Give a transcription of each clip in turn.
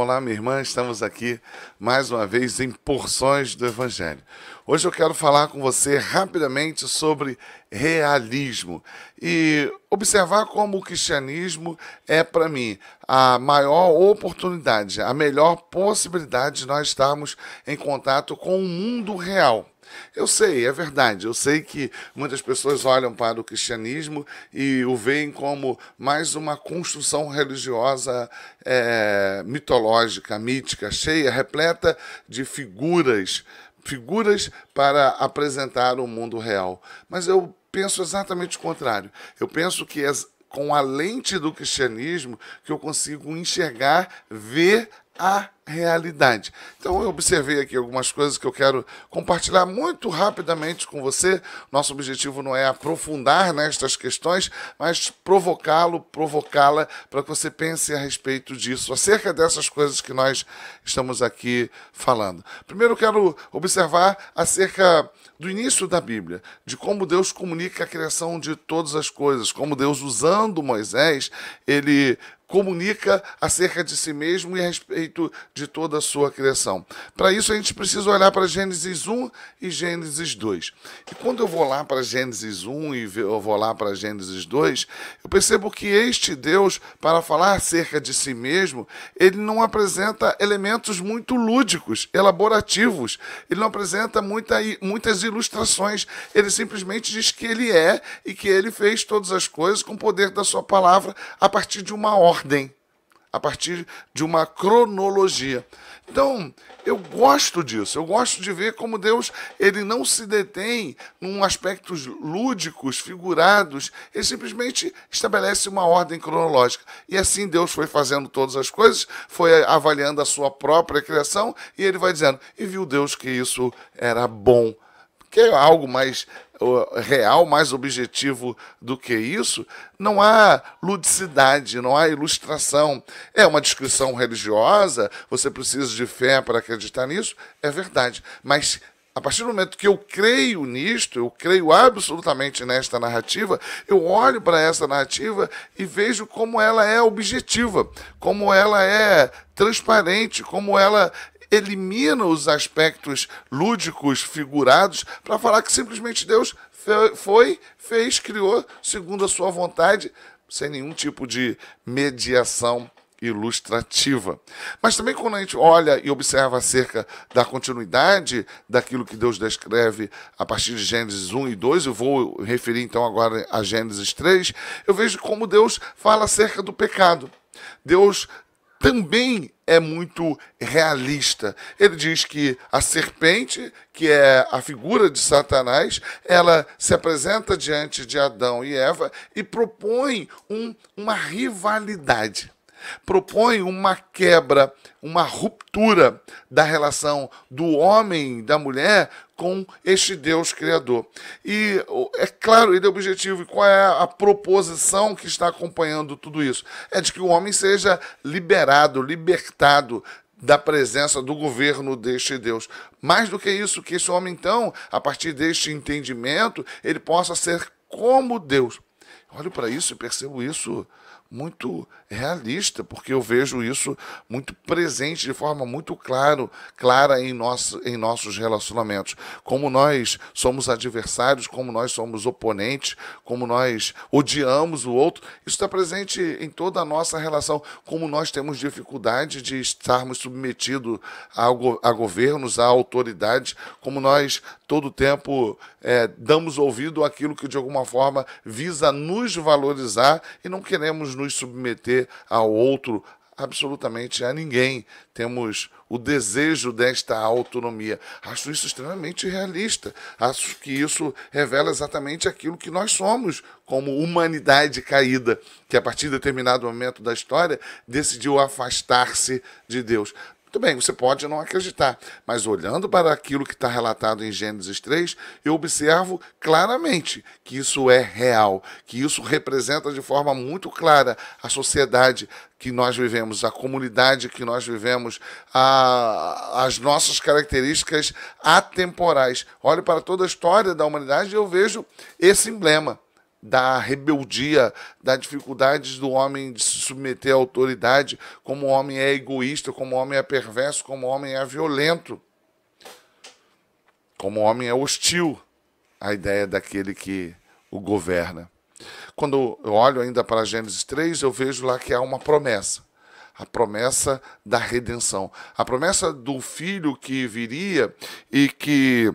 olá, minha irmã. Estamos aqui mais uma vez em Porções do Evangelho. Hoje eu quero falar com você rapidamente sobre realismo e observar como o cristianismo é, para mim, a maior oportunidade, a melhor possibilidade de nós estarmos em contato com o mundo real. Eu sei, é verdade. Eu sei que muitas pessoas olham para o cristianismo e o veem como mais uma construção religiosa mitológica, mítica, cheia, repleta de figuras para apresentar o mundo real. Mas eu penso exatamente o contrário. Eu penso que é com a lente do cristianismo que eu consigo enxergar, ver a realidade. Então eu observei aqui algumas coisas que eu quero compartilhar muito rapidamente com você. Nosso objetivo não é aprofundar nestas questões, mas provocá-la para que você pense a respeito disso, acerca dessas coisas que nós estamos aqui falando. Primeiro eu quero observar acerca do início da Bíblia, de como Deus comunica a criação de todas as coisas, como Deus, usando Moisés, ele comunica acerca de si mesmo e a respeito de toda a sua criação. Para isso a gente precisa olhar para Gênesis 1 e Gênesis 2. E quando eu vou lá para Gênesis 1 e eu vou lá para Gênesis 2, eu percebo que este Deus, para falar acerca de si mesmo, ele não apresenta elementos muito lúdicos, elaborativos. Ele não apresenta muitas ilustrações. Ele simplesmente diz que ele é e que ele fez todas as coisas com o poder da sua palavra a partir de uma ordem, a partir de uma cronologia. Então, eu gosto disso, eu gosto de ver como Deus, ele não se detém em aspectos lúdicos, figurados, ele simplesmente estabelece uma ordem cronológica. E assim Deus foi fazendo todas as coisas, foi avaliando a sua própria criação, e ele vai dizendo, e viu Deus que isso era bom. Que é algo mais real, mais objetivo do que isso, não há ludicidade, não há ilustração. É uma descrição religiosa, você precisa de fé para acreditar nisso, é verdade. Mas a partir do momento que eu creio nisto, eu creio absolutamente nesta narrativa, eu olho para essa narrativa e vejo como ela é objetiva, como ela é transparente, como ela elimina os aspectos lúdicos, figurados, para falar que simplesmente Deus fez, criou segundo a sua vontade, sem nenhum tipo de mediação ilustrativa. Mas também quando a gente olha e observa acerca da continuidade daquilo que Deus descreve a partir de Gênesis 1 e 2, eu vou referir então agora a Gênesis 3, eu vejo como Deus fala acerca do pecado. Deus também é muito realista. Ele diz que a serpente, que é a figura de Satanás, ela se apresenta diante de Adão e Eva e propõe uma rivalidade. Propõe uma quebra, uma ruptura da relação do homem e da mulher com este Deus Criador. E, é claro, ele é objetivo. E qual é a proposição que está acompanhando tudo isso? É de que o homem seja liberado, libertado da presença do governo deste Deus. Mais do que isso, que esse homem, então, a partir deste entendimento, ele possa ser como Deus. Olho para isso e percebo isso muito realista, porque eu vejo isso muito presente, de forma muito clara em nossos relacionamentos. Como nós somos adversários, como nós somos oponentes, como nós odiamos o outro, isso está presente em toda a nossa relação, como nós temos dificuldade de estarmos submetidos a governos, a autoridades, como nós todo o tempo damos ouvido àquilo que de alguma forma visa nos valorizar e não queremos nos submeter ao outro, absolutamente a ninguém. Temos o desejo desta autonomia. Acho isso extremamente realista. Acho que isso revela exatamente aquilo que nós somos como humanidade caída, que a partir de determinado momento da história decidiu afastar-se de Deus. Muito bem, você pode não acreditar, mas olhando para aquilo que está relatado em Gênesis 3, eu observo claramente que isso é real, que isso representa de forma muito clara a sociedade que nós vivemos, a comunidade que nós vivemos, as nossas características atemporais. Olho para toda a história da humanidade e eu vejo esse emblema. da rebeldia, da dificuldade do homem de se submeter à autoridade, como o homem é egoísta, como o homem é perverso, como o homem é violento, como o homem é hostil à ideia daquele que o governa. Quando eu olho ainda para Gênesis 3, eu vejo lá que há uma promessa. A promessa da redenção. A promessa do filho que viria e que,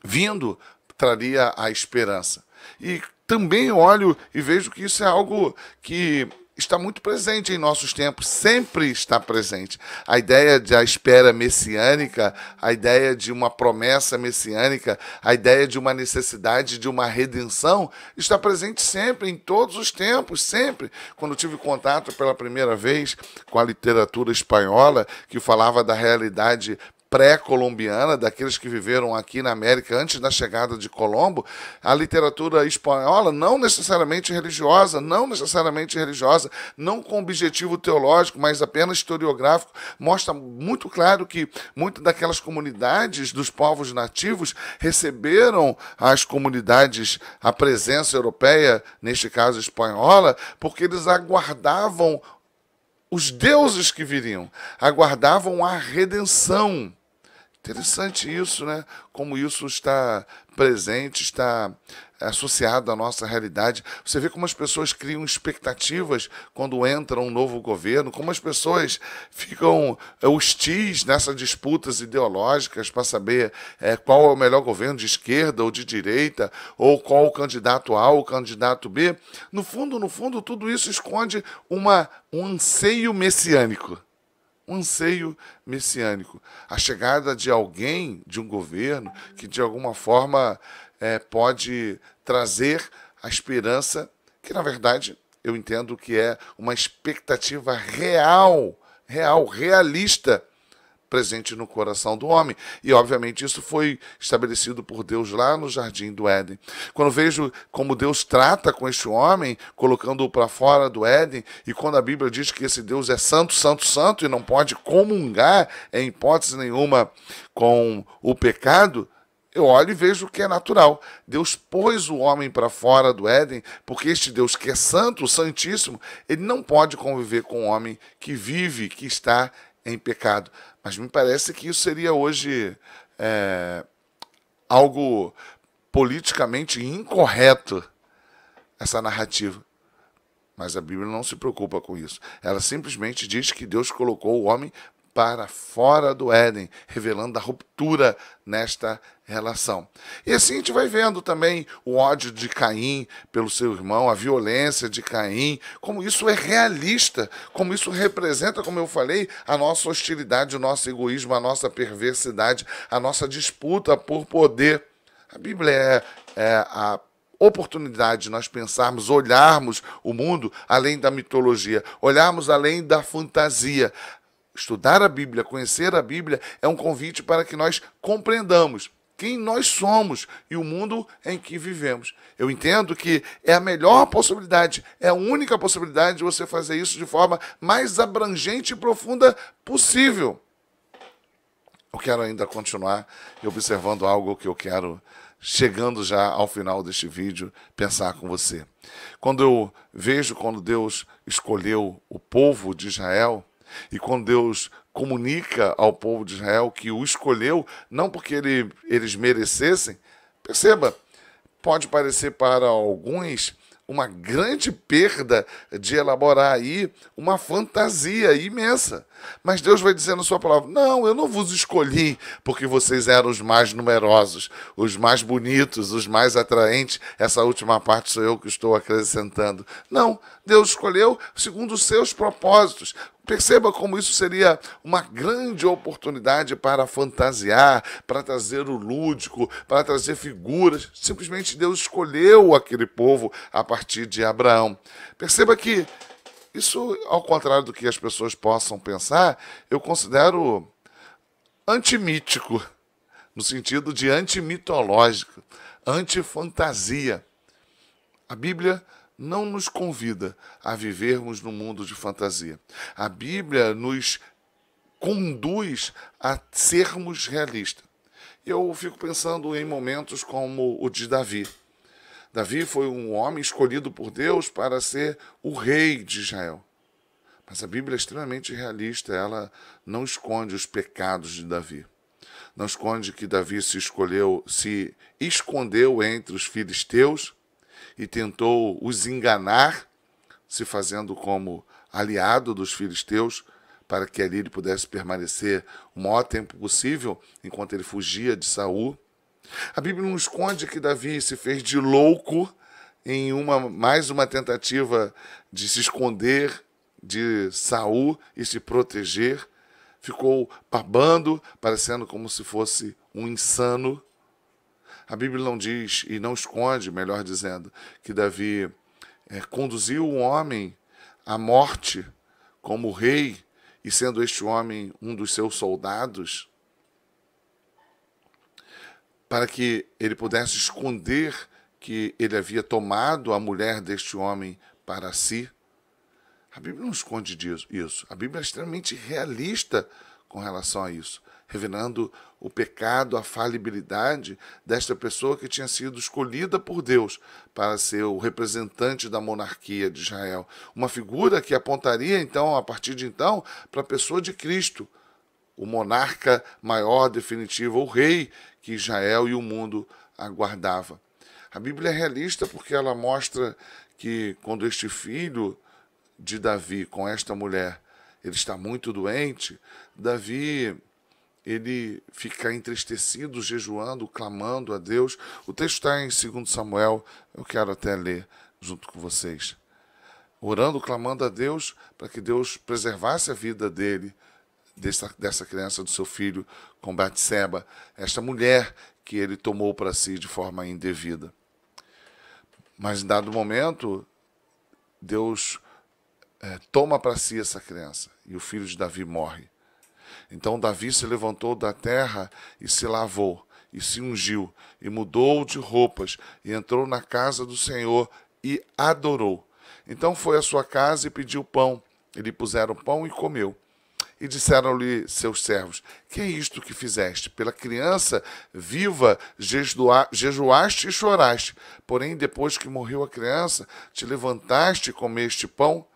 vindo, traria a esperança. E também olho e vejo que isso é algo que está muito presente em nossos tempos, sempre está presente. A ideia da espera messiânica, a ideia de uma promessa messiânica, a ideia de uma necessidade de uma redenção, está presente sempre, em todos os tempos, sempre. Quando tive contato pela primeira vez com a literatura espanhola, que falava da realidade pré-colombiana, daqueles que viveram aqui na América antes da chegada de Colombo, a literatura espanhola, não necessariamente religiosa, não com objetivo teológico, mas apenas historiográfico, mostra muito claro que muitas daquelas comunidades dos povos nativos receberam as comunidades, a presença europeia, neste caso espanhola, porque eles aguardavam os deuses que viriam, aguardavam a redenção. Interessante isso, né? Como isso está presente, está associado à nossa realidade. Você vê como as pessoas criam expectativas quando entra um novo governo, como as pessoas ficam hostis nessas disputas ideológicas para saber qual é o melhor governo, de esquerda ou de direita, ou qual o candidato A ou o candidato B. No fundo, tudo isso esconde um anseio messiânico. Um anseio messiânico. A chegada de alguém, de um governo, que de alguma forma pode trazer a esperança, que na verdade eu entendo que é uma expectativa realista, presente no coração do homem. E, obviamente, isso foi estabelecido por Deus lá no Jardim do Éden. Quando vejo como Deus trata com este homem, colocando-o para fora do Éden, e quando a Bíblia diz que esse Deus é santo, santo, santo, e não pode comungar, em hipótese nenhuma, com o pecado, eu olho e vejo que é natural. Deus pôs o homem para fora do Éden, porque este Deus que é santo, santíssimo, ele não pode conviver com o homem que vive, que está em pecado. Mas me parece que isso seria hoje algo politicamente incorreto, essa narrativa. Mas a Bíblia não se preocupa com isso. Ela simplesmente diz que Deus colocou o homem para fora do Éden, revelando a ruptura nesta relação. E assim a gente vai vendo também o ódio de Caim pelo seu irmão, a violência de Caim, como isso é realista, como isso representa, como eu falei, a nossa hostilidade, o nosso egoísmo, a nossa perversidade, a nossa disputa por poder. A Bíblia é a oportunidade de nós pensarmos, olharmos o mundo além da mitologia, olharmos além da fantasia. Estudar a Bíblia, conhecer a Bíblia é um convite para que nós compreendamos quem nós somos e o mundo em que vivemos. Eu entendo que é a melhor possibilidade, é a única possibilidade de você fazer isso de forma mais abrangente e profunda possível. Eu quero ainda continuar observando algo que eu quero, chegando já ao final deste vídeo, pensar com você. Quando Deus escolheu o povo de Israel, e quando Deus comunica ao povo de Israel que o escolheu, não porque eles merecessem, perceba, pode parecer para alguns uma grande perda de elaborar aí uma fantasia imensa. Mas Deus vai dizer na sua palavra, não, eu não vos escolhi porque vocês eram os mais numerosos, os mais bonitos, os mais atraentes. Essa última parte sou eu que estou acrescentando. Não, Deus escolheu segundo os seus propósitos. Perceba como isso seria uma grande oportunidade para fantasiar, para trazer o lúdico, para trazer figuras. Simplesmente Deus escolheu aquele povo a partir de Abraão. Perceba que isso, ao contrário do que as pessoas possam pensar, eu considero antimítico, no sentido de antimitológico, antifantasia. A Bíblia não nos convida a vivermos num mundo de fantasia. A Bíblia nos conduz a sermos realistas. Eu fico pensando em momentos como o de Davi. Davi foi um homem escolhido por Deus para ser o rei de Israel. Mas a Bíblia é extremamente realista, ela não esconde os pecados de Davi. Não esconde que Davi se escondeu entre os filisteus e tentou os enganar, se fazendo como aliado dos filisteus, para que ali ele pudesse permanecer o maior tempo possível, enquanto ele fugia de Saul. A Bíblia não esconde que Davi se fez de louco em mais uma tentativa de se esconder de Saul e se proteger. Ficou babando, parecendo como se fosse um insano. A Bíblia não diz, e não esconde, melhor dizendo, que Davi conduziu um homem à morte como rei, e sendo este homem um dos seus soldados, para que ele pudesse esconder que ele havia tomado a mulher deste homem para si. A Bíblia não esconde isso. A Bíblia é extremamente realista com relação a isso, revelando o pecado, a falibilidade desta pessoa que tinha sido escolhida por Deus para ser o representante da monarquia de Israel. Uma figura que apontaria, então, a partir de então, para a pessoa de Cristo, o monarca maior, definitivo, o rei que Israel e o mundo aguardava. A Bíblia é realista porque ela mostra que quando este filho de Davi com esta mulher, ele está muito doente, Davi, ele fica entristecido, jejuando, clamando a Deus. O texto está em 2 Samuel, eu quero até ler junto com vocês. Orando, clamando a Deus para que Deus preservasse a vida dele, dessa criança, do seu filho, com Batseba, esta mulher que ele tomou para si de forma indevida. Mas em dado momento, Deus toma para si essa criança e o filho de Davi morre. Então Davi se levantou da terra e se lavou, e se ungiu, e mudou de roupas, e entrou na casa do Senhor e adorou. Então foi à sua casa e pediu pão. E lhe puseram pão e comeu. E disseram-lhe seus servos: que é isto que fizeste? Pela criança viva jejuaste e choraste. Porém, depois que morreu a criança, te levantaste e comeste pão?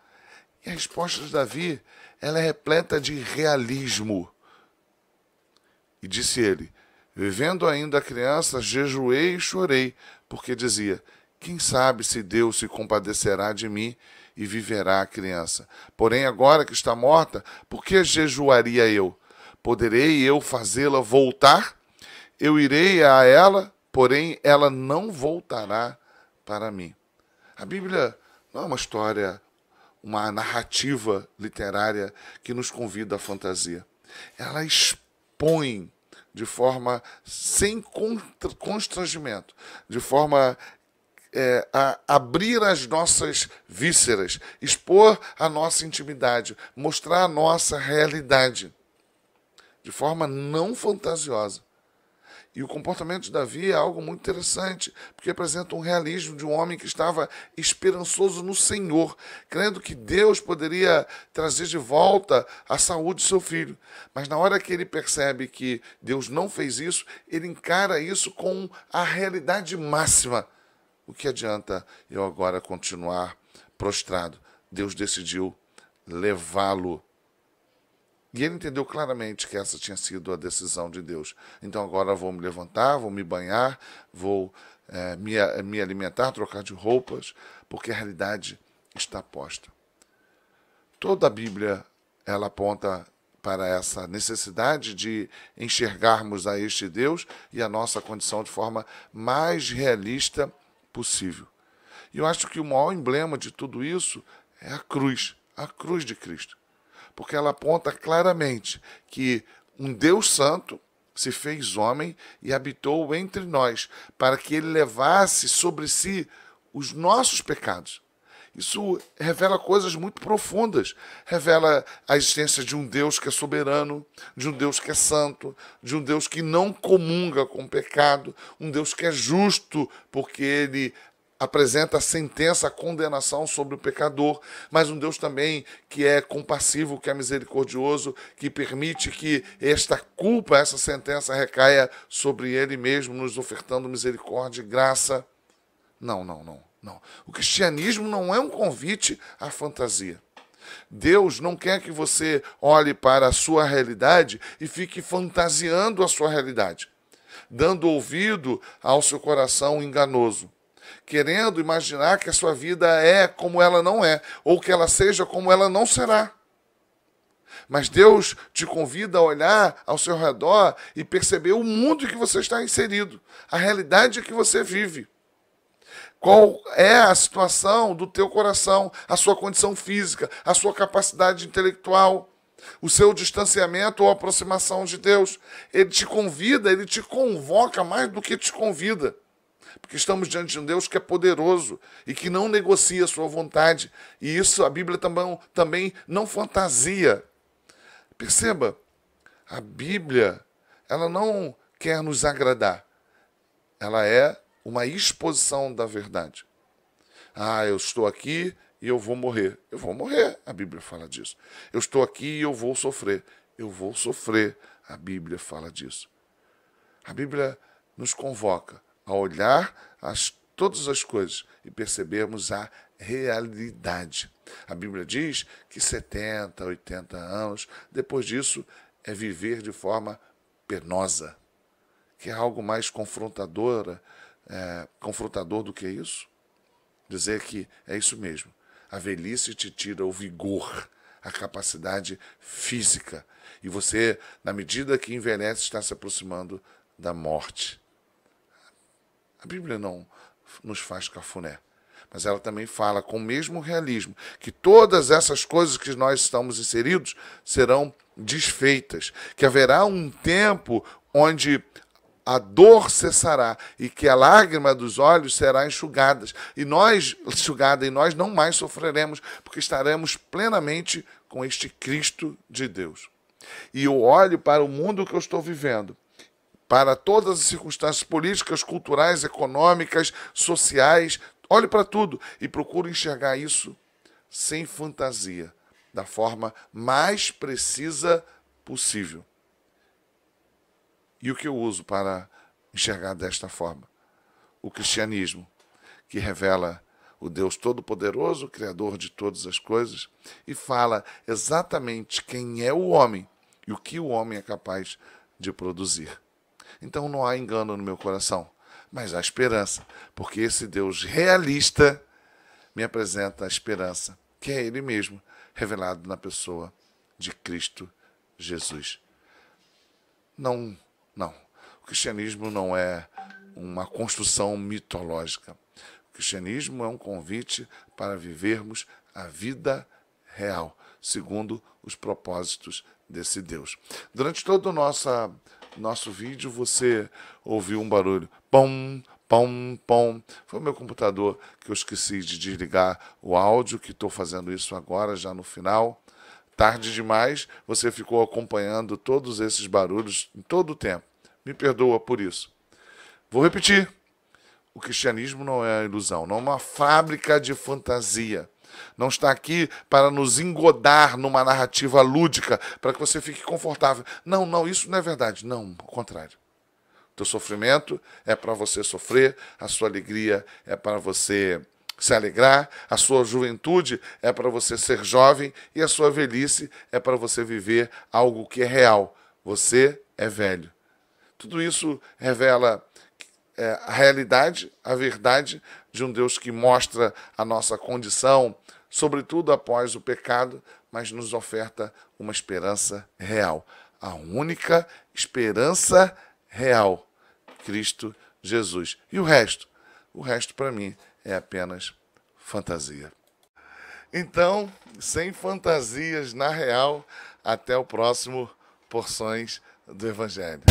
E a resposta de Davi, ela é repleta de realismo. E disse ele: vivendo ainda a criança, jejuei e chorei, porque dizia: quem sabe se Deus se compadecerá de mim e viverá a criança. Porém, agora que está morta, por que jejuaria eu? Poderei eu fazê-la voltar? Eu irei a ela, porém ela não voltará para mim. A Bíblia não é uma história, uma narrativa literária que nos convida à fantasia. Ela expõe de forma sem constrangimento, de forma a abrir as nossas vísceras, expor a nossa intimidade, mostrar a nossa realidade, de forma não fantasiosa. E o comportamento de Davi é algo muito interessante, porque apresenta um realismo de um homem que estava esperançoso no Senhor, crendo que Deus poderia trazer de volta a saúde de seu filho. Mas na hora que ele percebe que Deus não fez isso, ele encara isso com a realidade máxima. O que adianta eu agora continuar prostrado? Deus decidiu levá-lo. E ele entendeu claramente que essa tinha sido a decisão de Deus. Então agora vou me levantar, vou me banhar, vou me alimentar, trocar de roupas, porque a realidade está posta. Toda a Bíblia ela aponta para essa necessidade de enxergarmos a este Deus e a nossa condição de forma mais realista possível. E eu acho que o maior emblema de tudo isso é a cruz de Cristo. Porque ela aponta claramente que um Deus santo se fez homem e habitou entre nós, para que ele levasse sobre si os nossos pecados. Isso revela coisas muito profundas. Revela a existência de um Deus que é soberano, de um Deus que é santo, de um Deus que não comunga com o pecado, um Deus que é justo, porque ele apresenta a sentença, a condenação sobre o pecador, mas um Deus também que é compassivo, que é misericordioso, que permite que esta culpa, essa sentença recaia sobre ele mesmo, nos ofertando misericórdia e graça. Não, não, não, não. O cristianismo não é um convite à fantasia. Deus não quer que você olhe para a sua realidade e fique fantasiando a sua realidade, dando ouvido ao seu coração enganoso, querendo imaginar que a sua vida é como ela não é, ou que ela seja como ela não será. Mas Deus te convida a olhar ao seu redor e perceber o mundo em que você está inserido, a realidade que você vive. Qual é a situação do teu coração, a sua condição física, a sua capacidade intelectual, o seu distanciamento ou aproximação de Deus. Ele te convida, ele te convoca mais do que te convida. Porque estamos diante de um Deus que é poderoso e que não negocia a sua vontade. E isso a Bíblia também não fantasia. Perceba, a Bíblia, ela não quer nos agradar. Ela é uma exposição da verdade. Eu estou aqui e eu vou morrer. Eu vou morrer, a Bíblia fala disso. Eu estou aqui e eu vou sofrer. Eu vou sofrer, a Bíblia fala disso. A Bíblia nos convoca a olhar todas as coisas e percebermos a realidade. A Bíblia diz que 70, 80 anos, depois disso, é viver de forma penosa, que é algo mais confrontador do que isso. Dizer que é isso mesmo. A velhice te tira o vigor, a capacidade física. E você, na medida que envelhece, está se aproximando da morte. A Bíblia não nos faz cafuné, mas ela também fala com o mesmo realismo que todas essas coisas que nós estamos inseridos serão desfeitas, que haverá um tempo onde a dor cessará e que a lágrima dos olhos será enxugada e nós não mais sofreremos, porque estaremos plenamente com este Cristo de Deus. E eu olho para o mundo que eu estou vivendo, para todas as circunstâncias políticas, culturais, econômicas, sociais, olho para tudo e procuro enxergar isso sem fantasia, da forma mais precisa possível. E o que eu uso para enxergar desta forma? O cristianismo, que revela o Deus Todo-Poderoso, Criador de todas as coisas, e fala exatamente quem é o homem e o que o homem é capaz de produzir. Então não há engano no meu coração, mas há esperança, porque esse Deus realista me apresenta a esperança, que é Ele mesmo, revelado na pessoa de Cristo Jesus. Não. O cristianismo não é uma construção mitológica. O cristianismo é um convite para vivermos a vida real, segundo os propósitos desse Deus. Durante todo o nosso vídeo, você ouviu um barulho. Pom, pom, pom. Foi o meu computador que eu esqueci de desligar o áudio, que estou fazendo isso agora, já no final. Tarde demais, você ficou acompanhando todos esses barulhos em todo o tempo. Me perdoa por isso. Vou repetir. O cristianismo não é uma ilusão, não é uma fábrica de fantasia. Não está aqui para nos engodar numa narrativa lúdica, para que você fique confortável. Não, isso não é verdade. Não, ao contrário. O teu sofrimento é para você sofrer, a sua alegria é para você se alegrar, a sua juventude é para você ser jovem e a sua velhice é para você viver algo que é real. Você é velho. Tudo isso revela a realidade, a verdade de um Deus que mostra a nossa condição, sobretudo após o pecado, mas nos oferta uma esperança real. A única esperança real, Cristo Jesus. E o resto para mim é apenas fantasia. Então, sem fantasias na real, até o próximo Porções do Evangelho.